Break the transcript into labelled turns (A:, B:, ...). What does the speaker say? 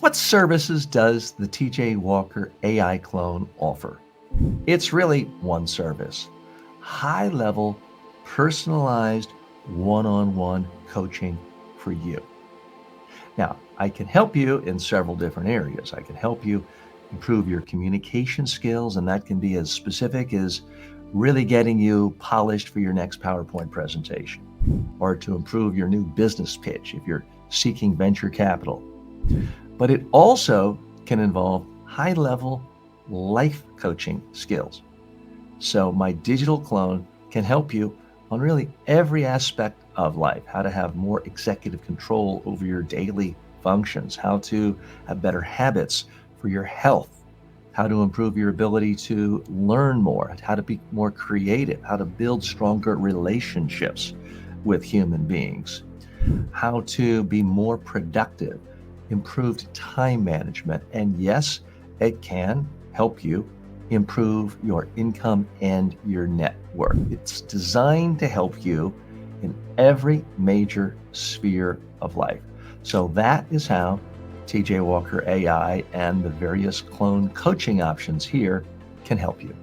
A: What services does the TJ Walker AI clone offer? It's really one service: high level, personalized, one on one coaching for you. Now, I can help you in several different areas. I can help you improve your communication skills, and that can be as specific as really getting you polished for your next PowerPoint presentation, or to improve your new business pitch if you're seeking venture capital. But it also can involve high level life coaching skills. So, my digital clone can help you on really every aspect of life: how to have more executive control over your daily functions, how to have better habits for your health, how to improve your ability to learn more, how to be more creative, how to build stronger relationships with human beings, how to be more productive, improved time management. And yes, it can help you improve your income and your net worth. It's designed to help you in every major sphere of life. So that is how TJ Walker AI and the various clone coaching options here can help you.